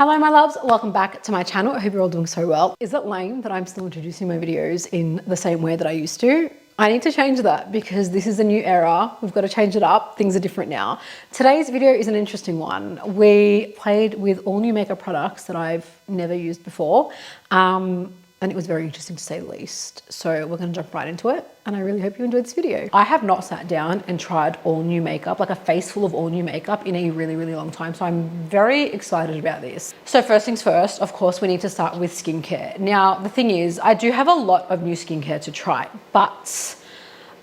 Hello my loves, welcome back to my channel. I hope you're all doing so well. Is it lame that I'm still introducing my videos in the same way that I used to? I need to change that because this is a new era. We've got to change it up. Things are different now. Today's video is an interesting one. We played with all new makeup products that I've never used before. And it was very interesting to say the least. So we're gonna jump right into it. And I really hope you enjoyed this video. I have not sat down and tried all new makeup, like a face full of all new makeup in a really, really long time. So I'm very excited about this. So first things first, of course, we need to start with skincare. Now, the thing is, I do have a lot of new skincare to try, but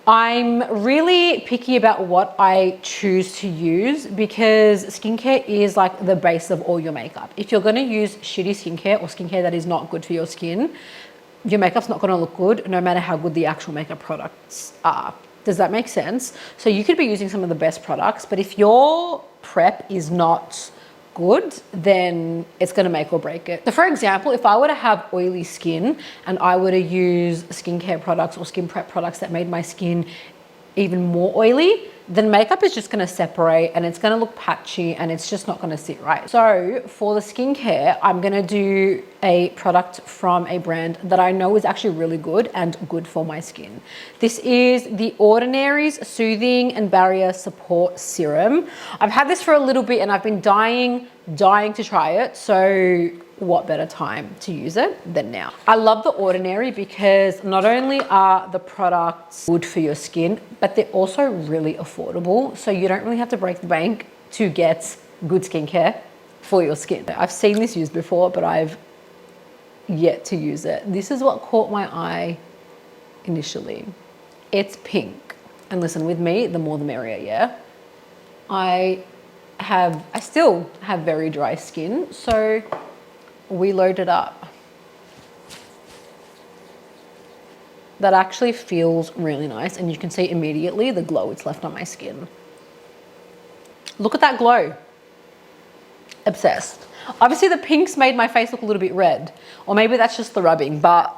I'm really picky about what I choose to use because skincare is like the base of all your makeup. If you're gonna use shitty skincare or skincare that is not good for your skin, your makeup's not gonna look good no matter how good the actual makeup products are. Does that make sense? So you could be using some of the best products, but if your prep is not good, then it's gonna make or break it. So for example, if I were to have oily skin and I were to use skincare products or skin prep products that made my skin even more oily, then makeup is just gonna separate and it's gonna look patchy and it's just not gonna sit right. So for the skincare, I'm gonna do a product from a brand that I know is actually really good and good for my skin. This is the Ordinary's Soothing and Barrier Support Serum. I've had this for a little bit and I've been dying to try it. So what better time to use it than now? I love the Ordinary because not only are the products good for your skin, but they're also really affordable. So you don't really have to break the bank to get good skincare for your skin. I've seen this used before, but I've yet to use it. This is what caught my eye initially. It's pink. And listen, with me, the more the merrier, yeah? I still have very dry skin, so we load it up. That actually feels really nice, and you can see immediately the glow it's left on my skin. Look at that glow. Obsessed. Obviously the pinks made my face look a little bit red, or maybe that's just the rubbing, but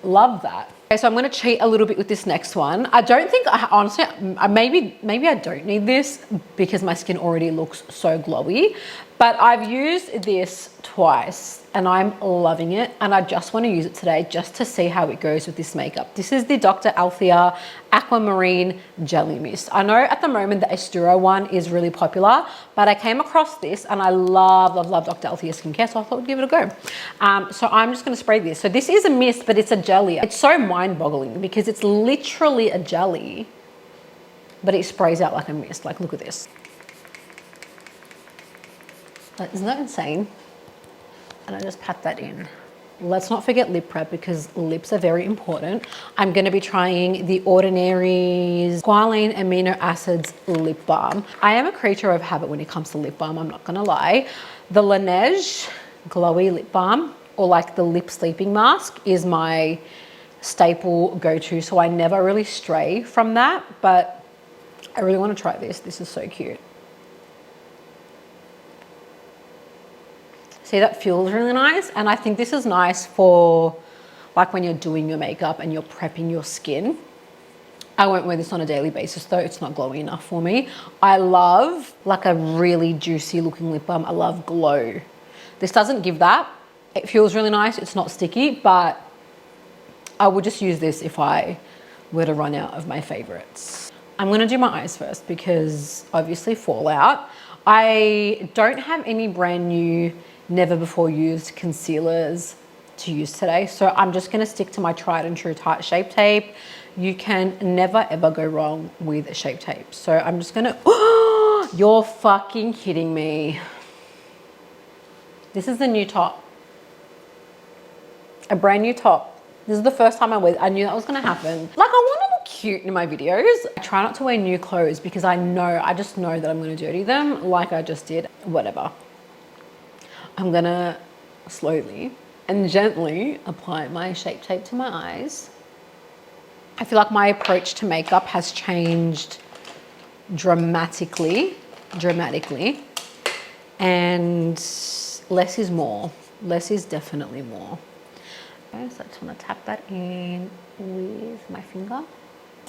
love that. Okay, so I'm gonna cheat a little bit with this next one. I don't think, honestly, maybe I don't need this because my skin already looks so glowy, but I've used this twice and I'm loving it. And I just wanna use it today just to see how it goes with this makeup. This is the Dr. Althea Aquamarine Jelly Mist. I know at the moment the Asturo one is really popular, but I came across this and I love Dr. Althea skincare, so I thought I'd give it a go. So I'm just gonna spray this. So this is a mist, but it's a jelly. It's so mind-boggling because it's literally a jelly, but it sprays out like a mist. Like, look at this. Isn't that insane? And I just pat that in. Let's not forget lip prep because lips are very important. I'm gonna be trying the Ordinary's Squalane Amino Acids Lip Balm. I am a creature of habit when it comes to lip balm, I'm not gonna lie. The Laneige Glowy Lip Balm, or like the lip sleeping mask, is my staple go-to, so I never really stray from that, but I really wanna try this. This is so cute. See, that feels really nice. And I think this is nice for like when you're doing your makeup and you're prepping your skin. I won't wear this on a daily basis though. It's not glowy enough for me. I love like a really juicy looking lip balm. I love glow. This doesn't give that. It feels really nice. It's not sticky, but I would just use this if I were to run out of my favorites. I'm gonna do my eyes first because obviously fallout. I don't have any brand new never before used concealers to use today. So I'm just gonna stick to my tried and true Tarte Shape Tape. You can never ever go wrong with Shape Tape. So I'm just gonna, oh, you're fucking kidding me. This is the new top. A brand new top. This is the first time I wear it. I knew that was gonna happen. Like, I wanna look cute in my videos. I try not to wear new clothes because I just know that I'm gonna dirty them like I just did, whatever. I'm gonna slowly and gently apply my Shape Tape to my eyes. I feel like my approach to makeup has changed dramatically, and less is more. Less is definitely more. Okay, so I just wanna tap that in with my finger.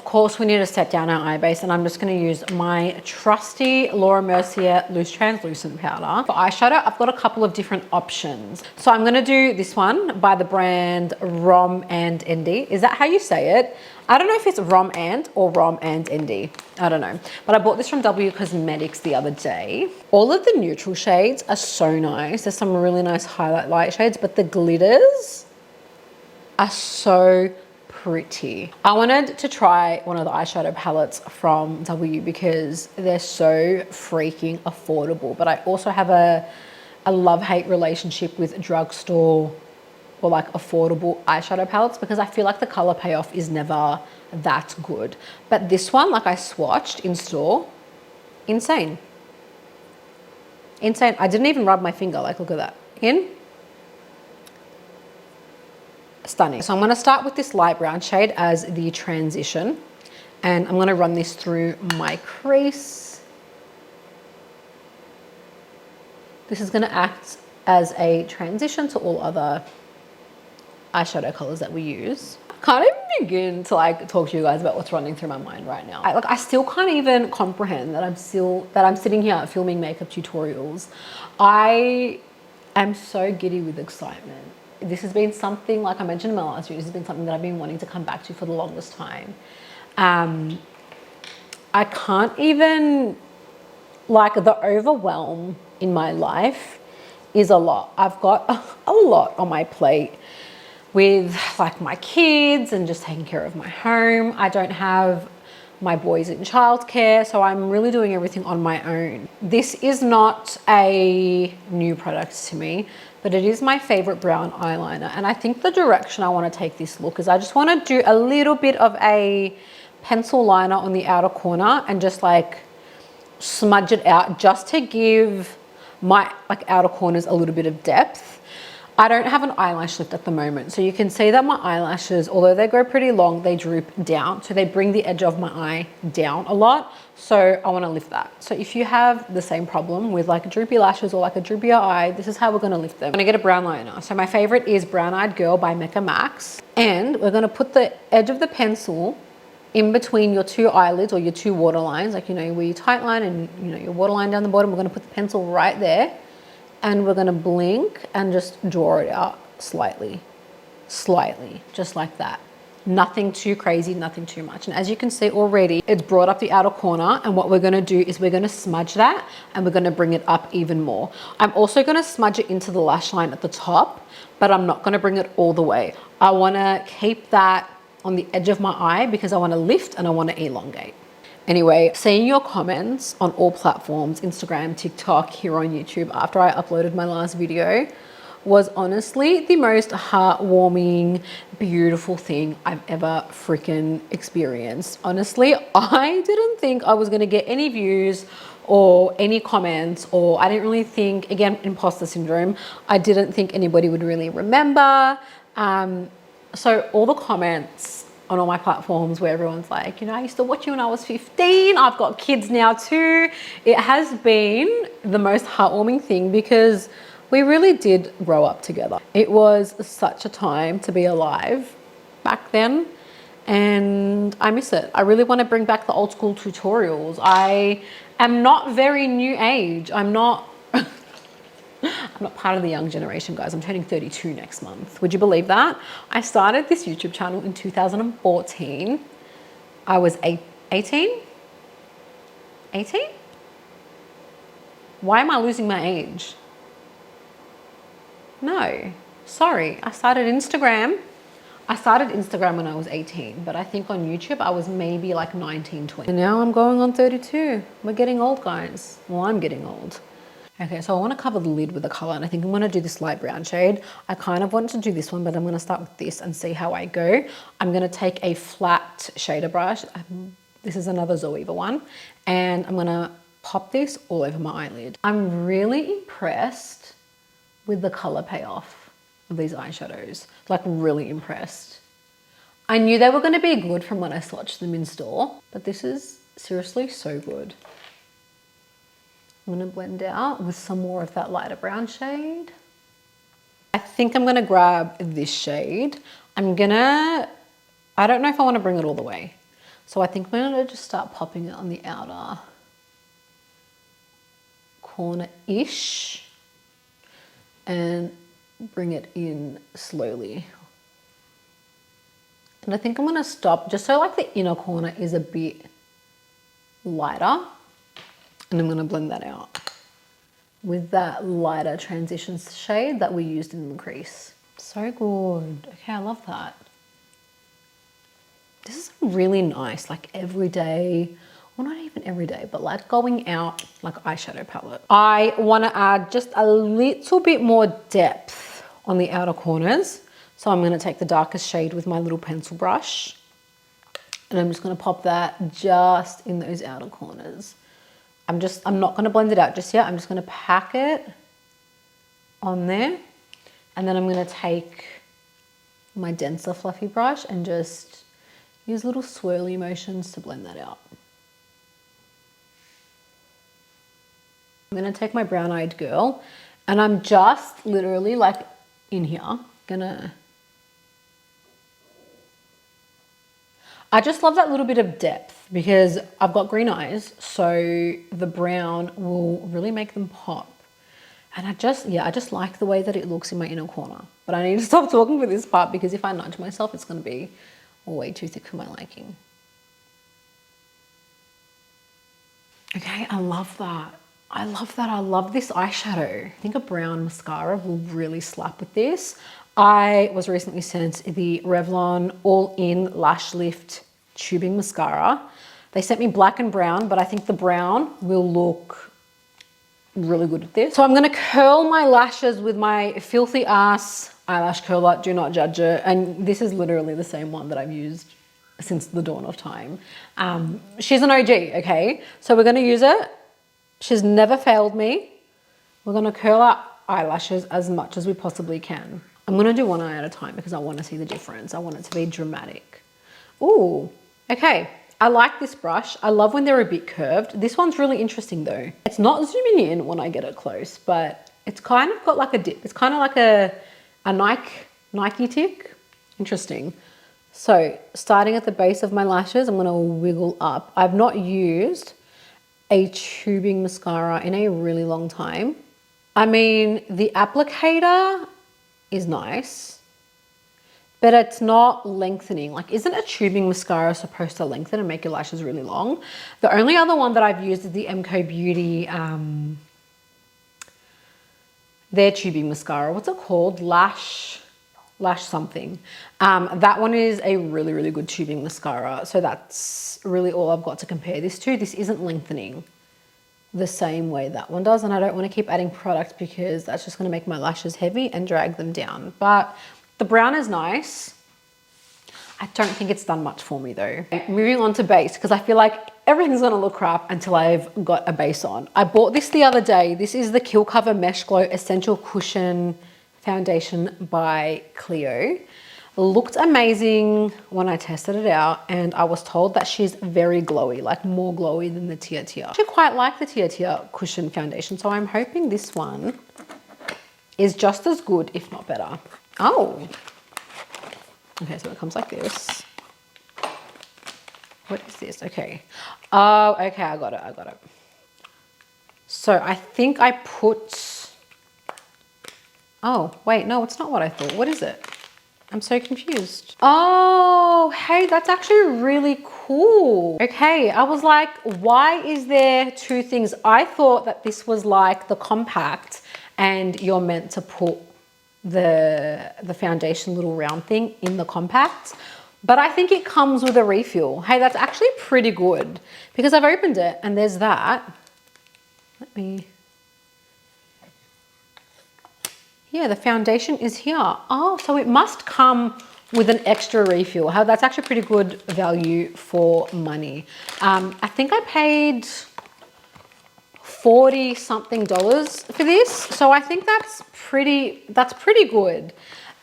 Of course, we need to set down our eye base, and I'm just going to use my trusty Laura Mercier loose translucent powder. For eyeshadow, I've got a couple of different options. So I'm going to do this one by the brand Rom and ND. Is that how you say it? I don't know if it's Rom and or Rom and ND. I don't know. But I bought this from W Cosmetics the other day. All of the neutral shades are so nice. There's some really nice highlight light shades, but the glitters are so pretty. I wanted to try one of the eyeshadow palettes from W because they're so freaking affordable. But I also have a love-hate relationship with drugstore or like affordable eyeshadow palettes because I feel like the color payoff is never that good. But this one, like I swatched in store, insane. Insane. I didn't even rub my finger. Like, look at that. Stunning. So I'm going to start with this light brown shade as the transition, and I'm going to run this through my crease. This is going to act as a transition to all other eyeshadow colors that we use. I can't even begin to like talk to you guys about what's running through my mind right now. I still can't even comprehend that I'm sitting here filming makeup tutorials. I am so giddy with excitement. This has been something, like I mentioned in my last video, this has been something that I've been wanting to come back to for the longest time. I can't even, like, the overwhelm in my life is a lot. I've got a lot on my plate with like my kids and just taking care of my home. I don't have my boys in childcare, so I'm really doing everything on my own. This is not a new product to me, but it is my favorite brown eyeliner. And I think the direction I want to take this look is I just want to do a little bit of a pencil liner on the outer corner and just like smudge it out just to give my like outer corners a little bit of depth. I don't have an eyelash lift at the moment, so you can see that my eyelashes, although they go pretty long, they droop down, so they bring the edge of my eye down a lot. So I want to lift that. So if you have the same problem with like droopy lashes or like a droopier eye, this is how we're going to lift them. I'm going to get a brown liner. So my favorite is Brown Eyed Girl by Mecca Max, and we're going to put the edge of the pencil in between your two eyelids or your two waterlines, like, you know, where you tight line and, you know, your waterline down the bottom. We're going to put the pencil right there, and we're going to blink and just draw it out slightly, just like that. Nothing too crazy, nothing too much. And as you can see already, it's brought up the outer corner, and what we're going to do is we're going to smudge that and we're going to bring it up even more. I'm also going to smudge it into the lash line at the top, but I'm not going to bring it all the way. I want to keep that on the edge of my eye because I want to lift and I want to elongate. Anyway, seeing your comments on all platforms, Instagram, TikTok, here on YouTube, after I uploaded my last video, was honestly the most heartwarming, beautiful thing I've ever freaking experienced. Honestly, I didn't think I was going to get any views or any comments, or I didn't really think, again, imposter syndrome, I didn't think anybody would really remember. So all the comments on all my platforms where everyone's like, you know, I used to watch you when I was 15. I've got kids now too. It has been the most heartwarming thing because we really did grow up together. It was such a time to be alive back then, and I miss it. I really want to bring back the old school tutorials. I am not very new age. I'm not part of the young generation, guys. I'm turning 32 next month. Would you believe that? I started this YouTube channel in 2014. I was 18? Why am I losing my age? No, sorry. I started Instagram when I was 18, but I think on YouTube I was maybe like 19, 20. And now I'm going on 32. We're getting old, guys. Well, I'm getting old. Okay, so I want to cover the lid with a color, and I think I'm going to do this light brown shade. I kind of wanted to do this one, but I'm going to start with this and see how I go. I'm going to take a flat shader brush. This is another Zoeva one, and I'm going to pop this all over my eyelid. I'm really impressed with the color payoff of these eyeshadows, like really impressed. I knew they were going to be good from when I swatched them in store, but this is seriously so good. I'm going to blend out with some more of that lighter brown shade. I think I'm going to grab this shade. I don't know if I want to bring it all the way. So I think I'm gonna just start popping it on the outer corner-ish and bring it in slowly. And I think I'm gonna stop just so like the inner corner is a bit lighter, and I'm gonna blend that out with that lighter transition shade that we used in the crease. So good. Okay, I love that. This is really nice, like everyday, well not even everyday, but like going out like eyeshadow palette. I want to add just a little bit more depth on the outer corners. So I'm going to take the darkest shade with my little pencil brush, and I'm just going to pop that just in those outer corners. I'm not going to blend it out just yet. I'm just going to pack it on there, and then I'm going to take my denser fluffy brush and just use little swirly motions to blend that out. I'm gonna take my brown-eyed girl, and I'm just literally like in here, I just love that little bit of depth because I've got green eyes, so the brown will really make them pop. And I just like the way that it looks in my inner corner. But I need to stop talking for this part because if I nudge myself, it's gonna be way too thick for my liking. Okay, I love that. I love that. I love this eyeshadow. I think a brown mascara will really slap with this. I was recently sent the Revlon All-In Lash Lift Tubing Mascara. They sent me black and brown, but I think the brown will look really good with this. So I'm gonna curl my lashes with my filthy ass eyelash curler. Do not judge it. And this is literally the same one that I've used since the dawn of time. She's an OG, okay? So we're gonna use it. She's never failed me. We're gonna curl our eyelashes as much as we possibly can. I'm gonna do one eye at a time because I wanna see the difference. I want it to be dramatic. Ooh, okay. I like this brush. I love when they're a bit curved. This one's really interesting though. It's not zooming in when I get it close, but it's kind of got like a dip. It's kind of like a Nike tick. Interesting. So starting at the base of my lashes, I'm gonna wiggle up. I've not used a tubing mascara in a really long time. I mean, the applicator is nice, but it's not lengthening. Like, isn't a tubing mascara supposed to lengthen and make your lashes really long? The only other one that I've used is the MCO Beauty, their tubing mascara. What's it called? Lash something. That one is a really, really good tubing mascara. So that's really all I've got to compare this to. This isn't lengthening the same way that one does. And I don't want to keep adding product because that's just going to make my lashes heavy and drag them down. But the brown is nice. I don't think it's done much for me though. Moving on to base, because I feel like everything's gonna look crap until I've got a base on. I bought this the other day. This is the Kill Cover Mesh Glow Essential Cushion Foundation by Clio. Looked amazing when I tested it out, and I was told that she's very glowy, like more glowy than the Tia Tia. I actually quite like the Tia Tia Cushion Foundation, so I'm hoping this one is just as good, if not better. Oh, okay, so it comes like this. What is this? Okay. Oh, okay, I got it. So I think I put, oh, wait, no, it's not what I thought. What is it? I'm so confused. Oh, hey, that's actually really cool. Okay, I was like, why is there two things? I thought that this was like the compact and you're meant to put the foundation little round thing in the compact, but I think it comes with a refill. Hey, that's actually pretty good because I've opened it and there's that. Let me, yeah, the foundation is here. Oh, so it must come with an extra refill. How that's actually pretty good value for money. I think I paid $40 something for this. So I think that's pretty good.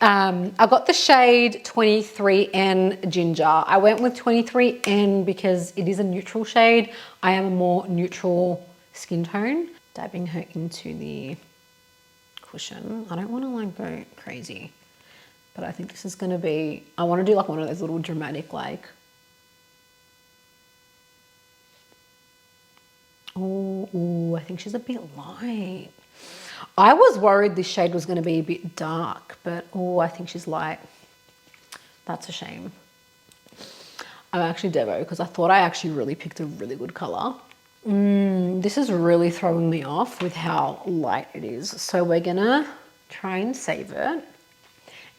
I got the shade 23N Ginger. I went with 23N because it is a neutral shade. I am a more neutral skin tone. Dabbing her into the cushion. I don't want to like go crazy, but I think this is going to be, I want to do like one of those little dramatic like I think she's a bit light. I was worried this shade was going to be a bit dark, but oh, I think she's light. That's a shame. I'm actually Devo because I thought I actually really picked a really good color. This is really throwing me off with how light it is. So we're gonna try and save it.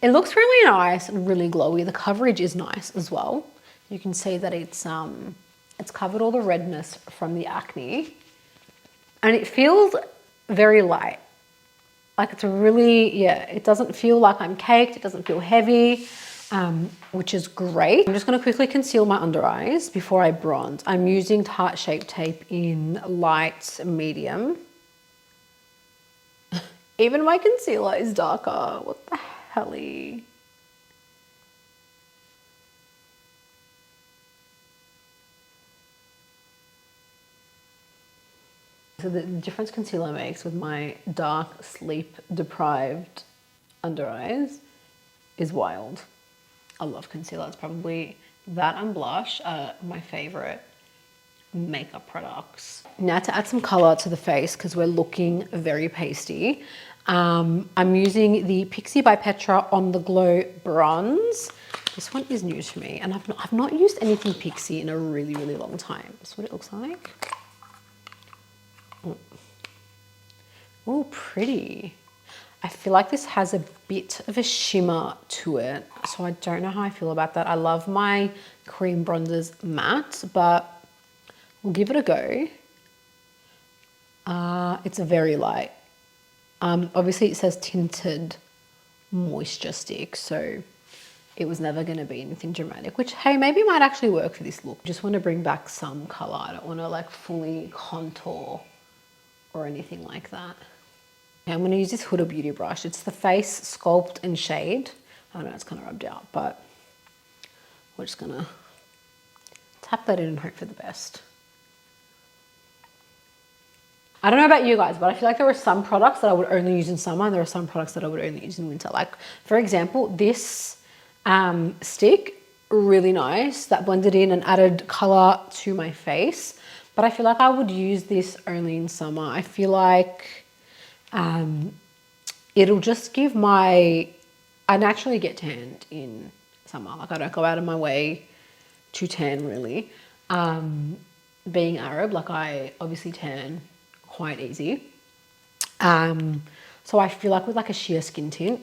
It looks really nice and really glowy. The coverage is nice as well. You can see that it's covered all the redness from the acne, and it feels very light. Like it's really, yeah, it doesn't feel like I'm caked. It doesn't feel heavy, which is great. I'm just gonna quickly conceal my under eyes before I bronze. I'm using Tarte Shape Tape in light medium. Even my concealer is darker. What the helly? So the difference concealer makes with my dark, sleep deprived under eyes is wild. I love concealer. It's probably that and blush are my favorite makeup products. Now to add some color to the face because we're looking very pasty. I'm using the Pixi by Petra On The Glow Bronze. This one is new to me, and I've not used anything Pixi in a really, really long time. That's what it looks like. Oh, pretty. I feel like this has a bit of a shimmer to it, so I don't know how I feel about that. I love my cream bronzers matte, but we'll give it a go. It's very light. Obviously it says tinted moisture stick, so it was never going to be anything dramatic, which, hey, maybe might actually work for this look. Just want to bring back some color. I don't want to like fully contour or anything like that. Okay, I'm going to use this Huda Beauty brush. It's the Face Sculpt and Shade. I know it's kind of rubbed out, but we're just going to tap that in and hope for the best. I don't know about you guys, but I feel like there are some products that I would only use in summer and there are some products that I would only use in winter. Like, for example, this stick, really nice. That blended in and added color to my face. But I feel like I would use this only in summer. I feel like it'll just give I naturally get tanned in summer. Like I don't go out of my way to tan really. Being Arab, like I obviously tan quite easy. So I feel like with like a sheer skin tint,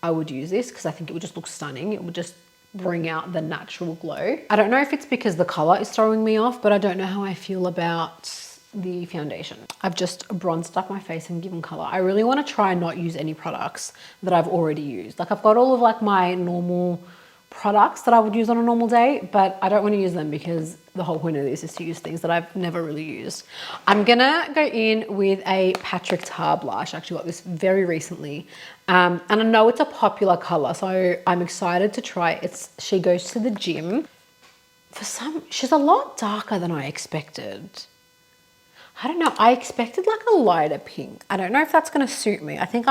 I would use this because I think it would just look stunning. It would just bring out the natural glow. I don't know if it's because the color is throwing me off, but I don't know how I feel about the foundation. I've just bronzed up my face and given color. I really want to try and not use any products that I've already used. Like I've got all of like my normal products that I would use on a normal day, but I don't want to use them because the whole point of this is to use things that I've never really used. I'm gonna go in with a Patrick Tar blush. I actually got this very recently. And I know it's a popular color, so I'm excited to try it. It's She Goes to the Gym. She's a lot darker than I expected. I don't know, I expected like a lighter pink. I don't know if that's gonna suit me. I think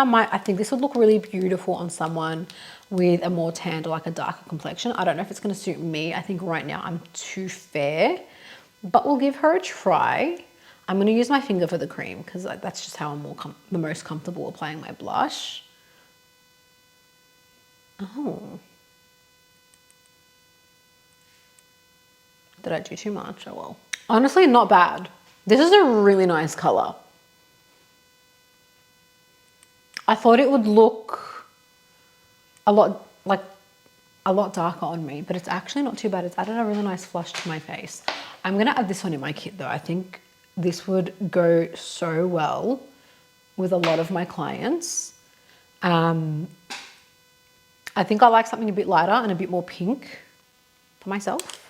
this would look really beautiful on someone with a more tanned or like a darker complexion. I don't know if it's gonna suit me. I think right now I'm too fair, but we'll give her a try. I'm gonna use my finger for the cream because that's just how I'm the most comfortable applying my blush. Oh. Did I do too much? Oh well. Honestly, not bad. This is a really nice color. I thought it would look a lot darker on me, but it's actually not too bad. It's added a really nice flush to my face. I'm gonna add this one in my kit though. I think this would go so well with a lot of my clients. I think I like something a bit lighter and a bit more pink for myself.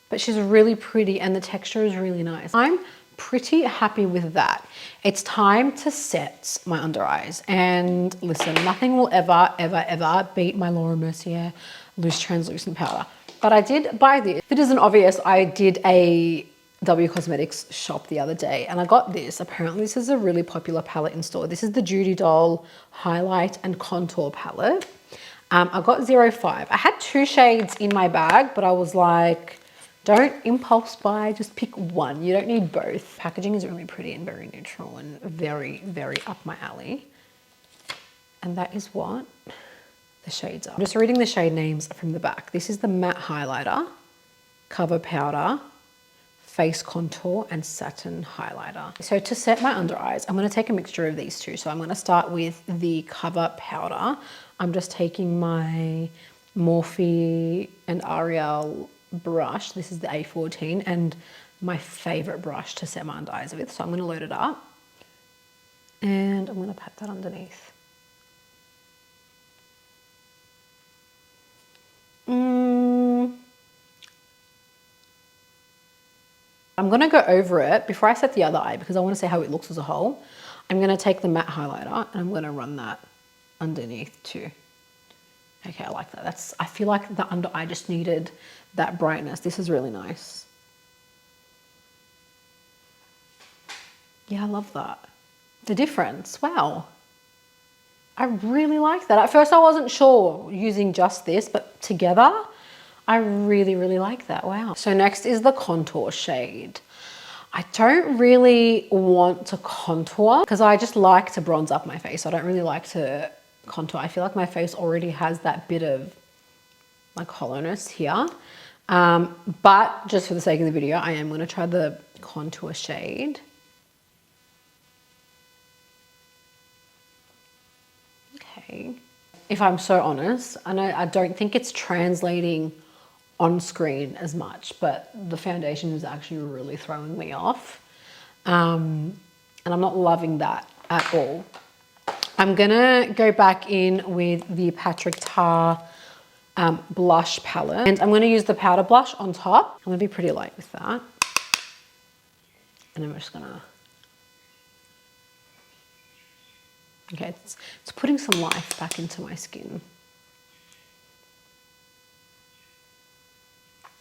But she's really pretty and the texture is really nice. I'm pretty happy with that. It's time to set my under eyes. And listen, nothing will ever, ever, ever beat my Laura Mercier Loose Translucent Powder. But I did buy this. If it isn't obvious, I did a W Cosmetics shop the other day and I got this. Apparently this is a really popular palette in store. This is the Judy Doll Highlight and Contour Palette. I got 05. I had 2 shades in my bag, but I was like, Don't impulse buy, just pick one. You don't need both. Packaging is really pretty and very neutral and very, very up my alley. And that is what the shades are. I'm just reading the shade names from the back. This is the matte highlighter, cover powder, face contour, and satin highlighter. So to set my under eyes, I'm gonna take a mixture of these two. So I'm gonna start with the cover powder. I'm just taking my Morphe and Ariel brush. This is the A14 and my favorite brush to set my under eyes with. So I'm gonna load it up and I'm gonna pat that underneath. I'm gonna go over it before I set the other eye because I wanna see how it looks as a whole. I'm gonna take the matte highlighter and I'm gonna run that underneath too. Okay, I like that. I feel like the under eye just needed that brightness. This is really nice. Yeah, I love that. The difference, wow. I really like that. At first I wasn't sure using just this, but together, I really, really like that, wow. So next is the contour shade. I don't really want to contour because I just like to bronze up my face. I don't really like to contour. I feel like my face already has that bit of like hollowness here. But just for the sake of the video, I am gonna try the contour shade. Okay. If I'm so honest, I don't think it's translating on screen as much, but the foundation is actually really throwing me off. And I'm not loving that at all. I'm gonna go back in with the Patrick Ta blush palette and I'm gonna use the powder blush on top. I'm gonna be pretty light with that. And I'm just gonna, okay, it's putting some life back into my skin.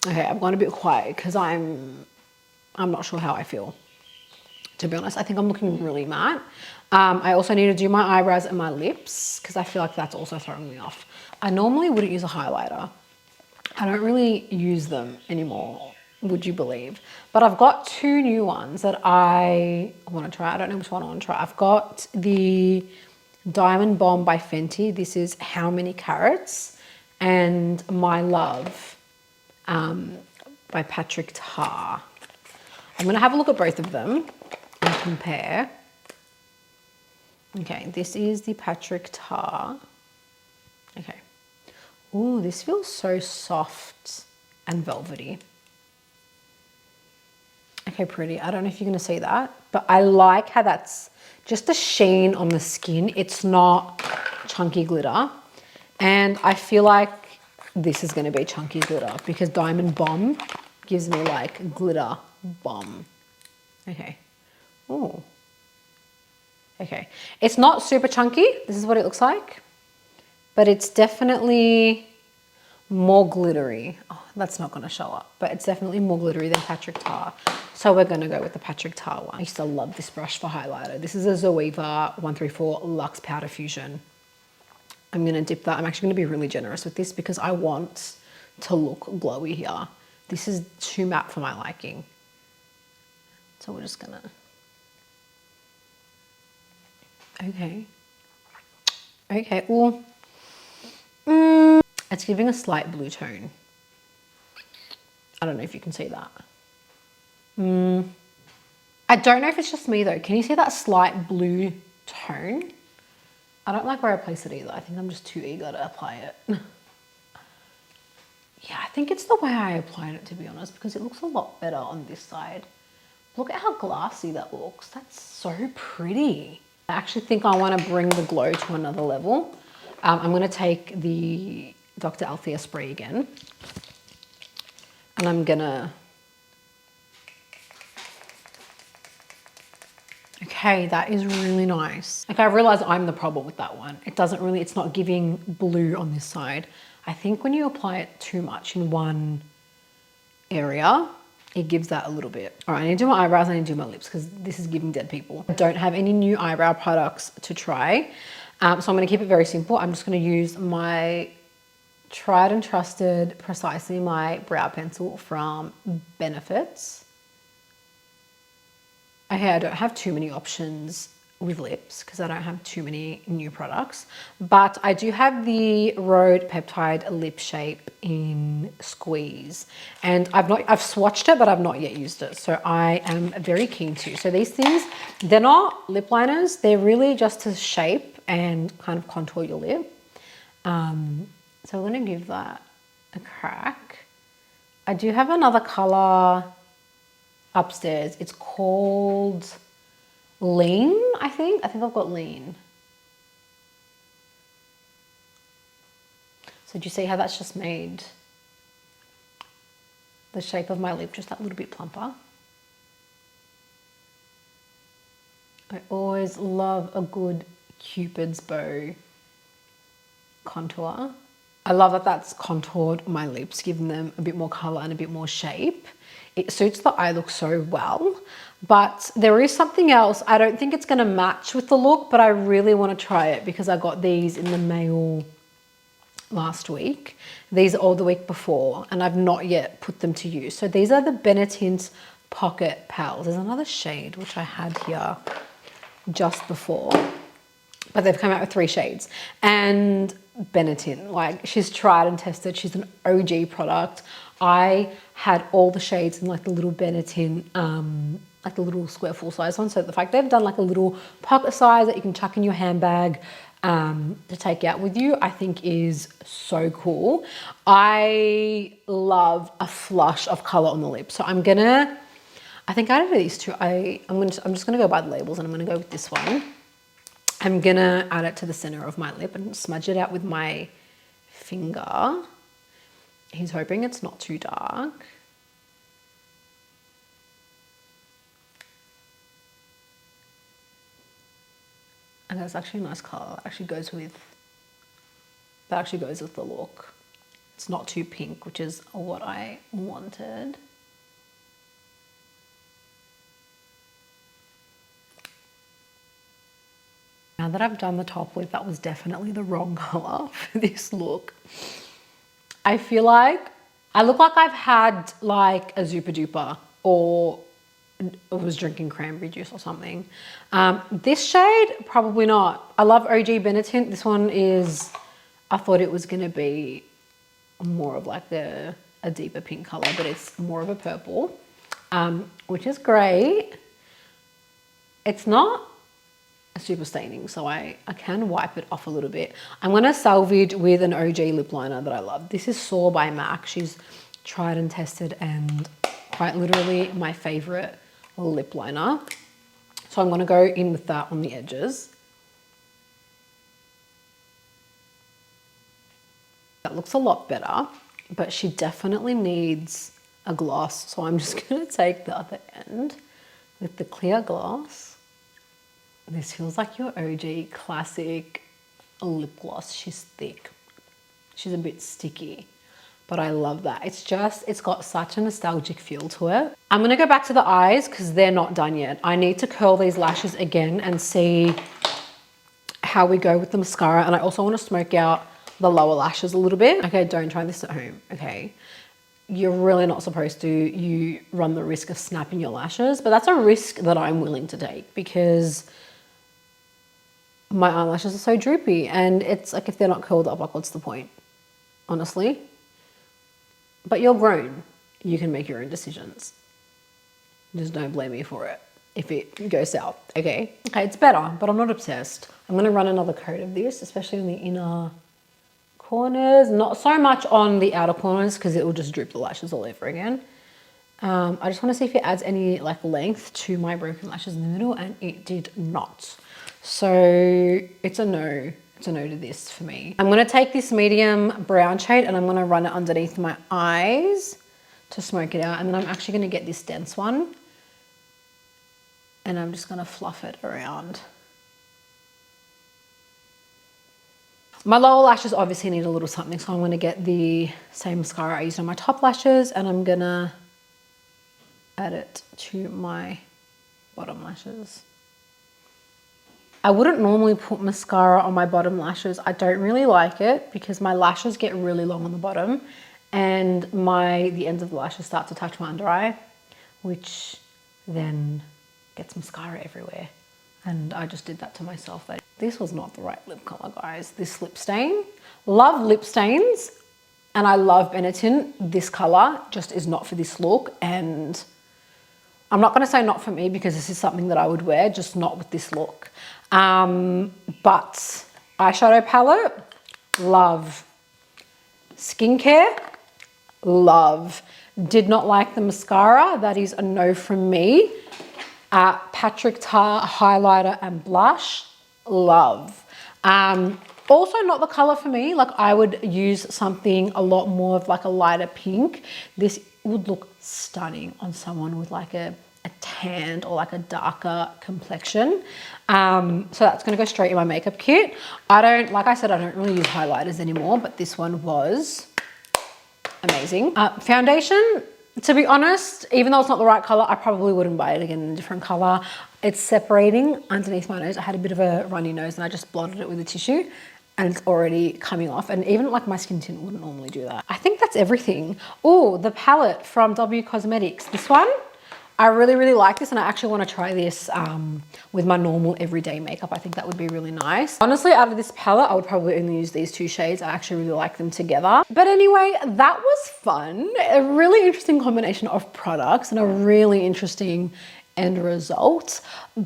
Okay, I've gone a bit quiet because I'm not sure how I feel, to be honest. I think I'm looking really matte. I also need to do my eyebrows and my lips because I feel like that's also throwing me off. I normally wouldn't use a highlighter. I don't really use them anymore, would you believe? But I've got two new ones that I want to try. I don't know which one I want to try. I've got the Diamond Bomb by Fenty. This is How Many Carats, and My Love by Patrick Ta. I'm gonna have a look at both of them and compare. Okay, this is the Patrick Ta. Okay. Ooh, this feels so soft and velvety. Okay, pretty. I don't know if you're gonna see that, but I like how that's just the sheen on the skin. It's not chunky glitter. And I feel like this is gonna be chunky glitter because Diamond Bomb gives me like glitter bomb. Okay. Ooh. Okay. It's not super chunky. This is what it looks like. But it's definitely more glittery. Oh, that's not gonna show up, but it's definitely more glittery than Patrick Ta. So we're gonna go with the Patrick Ta one. I used to love this brush for highlighter. This is a Zoeva 134 Luxe Powder Fusion. I'm gonna dip that. I'm actually gonna be really generous with this because I want to look glowy here. This is too matte for my liking. So we're just gonna, okay. Okay, well, it's giving a slight blue tone. I don't know if you can see that. I don't know if it's just me though. Can you see that slight blue tone? I don't like where I place it either. I think I'm just too eager to apply it. Yeah, I think it's the way I applied it, to be honest, because it looks a lot better on this side. Look at how glassy that looks. That's so pretty. I actually think I want to bring the glow to another level. I'm going to take the Dr. Althea spray again. And I'm going to... Okay, that is really nice. Okay, I realized I'm the problem with that one. It doesn't really, it's not giving blue on this side. I think when you apply it too much in one area, it gives that a little bit. All right, I need to do my eyebrows, I need to do my lips because this is giving dead people. I don't have any new eyebrow products to try. So I'm gonna keep it very simple. I'm just gonna use my tried and trusted Precisely My brow pencil from Benefits. Okay, I don't have too many options with lips because I don't have too many new products, but I do have the Rhode Peptide Lip Shape in Squeeze, and I've swatched it, but I've not yet used it, so I am very keen to. So these things, they're not lip liners, they're really just to shape and kind of contour your lip. So I'm gonna give that a crack. I do have another color upstairs. It's called Lean, I think. I've got Lean. So do you see how that's just made the shape of my lip just that little bit plumper? I always love a good Cupid's bow contour. I love that that's contoured my lips, giving them a bit more color and a bit more shape. It suits the eye look so well, but there is something else. I don't think it's gonna match with the look, but I really wanna try it because I got these in the mail last week. These are all the week before, and I've not yet put them to use. So these are the Benetint Pocket Pals. There's another shade, which I had here just before, but they've come out with 3 shades. And Benetint, like, she's tried and tested. She's an OG product. I had all the shades in like the little Benetint, like the little square full size one. So the fact they've done like a little pocket size that you can chuck in your handbag to take out with you, I think is so cool. I love a flush of color on the lips. So I think out of these two, I'm just gonna go by the labels, and I'm gonna go with this one. I'm gonna add it to the center of my lip and smudge it out with my finger. He's hoping it's not too dark. And that's actually a nice color. That actually goes with the look. It's not too pink, which is what I wanted. Now that I've done the top lip, that was definitely the wrong color for this look. I feel like I look like I've had like a Zupa Duper or was drinking cranberry juice or something. This shade, probably not. I love OG Benetint. This one is, I thought it was gonna be more of like a deeper pink color, but it's more of a purple, which is great. It's not super staining, so I can wipe it off a little bit. I'm gonna salvage with an OG lip liner that I love. This is Soar by MAC. She's tried and tested and quite literally my favorite lip liner. So I'm gonna go in with that on the edges. That looks a lot better, but she definitely needs a gloss. So I'm just gonna take the other end with the clear gloss. This feels like your OG classic lip gloss. She's thick. She's a bit sticky, but I love that. It's got such a nostalgic feel to it. I'm gonna go back to the eyes because they're not done yet. I need to curl these lashes again and see how we go with the mascara. And I also want to smoke out the lower lashes a little bit. Okay, don't try this at home, okay? You're really not supposed to. You run the risk of snapping your lashes, but that's a risk that I'm willing to take because my eyelashes are so droopy, and it's like if they're not curled up, like what's the point, honestly? But you're grown. You can make your own decisions. Just don't blame me for it if it goes south, okay? Okay, it's better, but I'm not obsessed. I'm gonna run another coat of this, especially on the inner corners, not so much on the outer corners because it will just droop the lashes all over again. I just wanna see if it adds any like length to my broken lashes in the middle, and it did not. So it's a no to this for me. I'm gonna take this medium brown shade and I'm gonna run it underneath my eyes to smoke it out. And then I'm actually gonna get this dense one and I'm just gonna fluff it around. My lower lashes obviously need a little something, so I'm gonna get the same mascara I used on my top lashes and I'm gonna add it to my bottom lashes. I wouldn't normally put mascara on my bottom lashes. I don't really like it because my lashes get really long on the bottom and the ends of the lashes start to touch my under eye, which then gets mascara everywhere. And I just did that to myself. This was not the right lip color, guys. This lip stain, love lip stains, and I love Benetton. This color just is not for this look, and I'm not gonna say not for me because this is something that I would wear, just not with this look. But eyeshadow palette, love. Skincare, love. Did not like the mascara, that is a no from me. Patrick Tar highlighter and blush, love. Also not the color for me. Like I would use something a lot more of like a lighter pink. This would look stunning on someone with like a tanned or like a darker complexion. So that's gonna go straight in my makeup kit. Like I said, I don't really use highlighters anymore, but this one was amazing. Foundation, to be honest, even though it's not the right color, I probably wouldn't buy it again in a different color. It's separating underneath my nose. I had a bit of a runny nose and I just blotted it with a tissue and it's already coming off. And even like my skin tint wouldn't normally do that. I think that's everything. Oh, the palette from W Cosmetics. This one, I really, really like this and I actually want to try this with my normal everyday makeup. I think that would be really nice. Honestly, out of this palette, I would probably only use these two shades. I actually really like them together. But anyway, that was fun. A really interesting combination of products and a really interesting end result.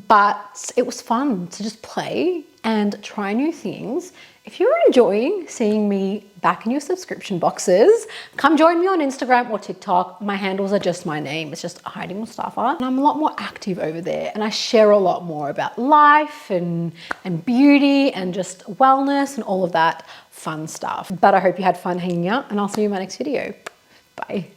But it was fun to just play and try new things. If you're enjoying seeing me back in your subscription boxes, come join me on Instagram or TikTok. My handles are just my name. It's just Heidi Moustafa. And I'm a lot more active over there and I share a lot more about life and beauty and just wellness and all of that fun stuff. But I hope you had fun hanging out and I'll see you in my next video. Bye.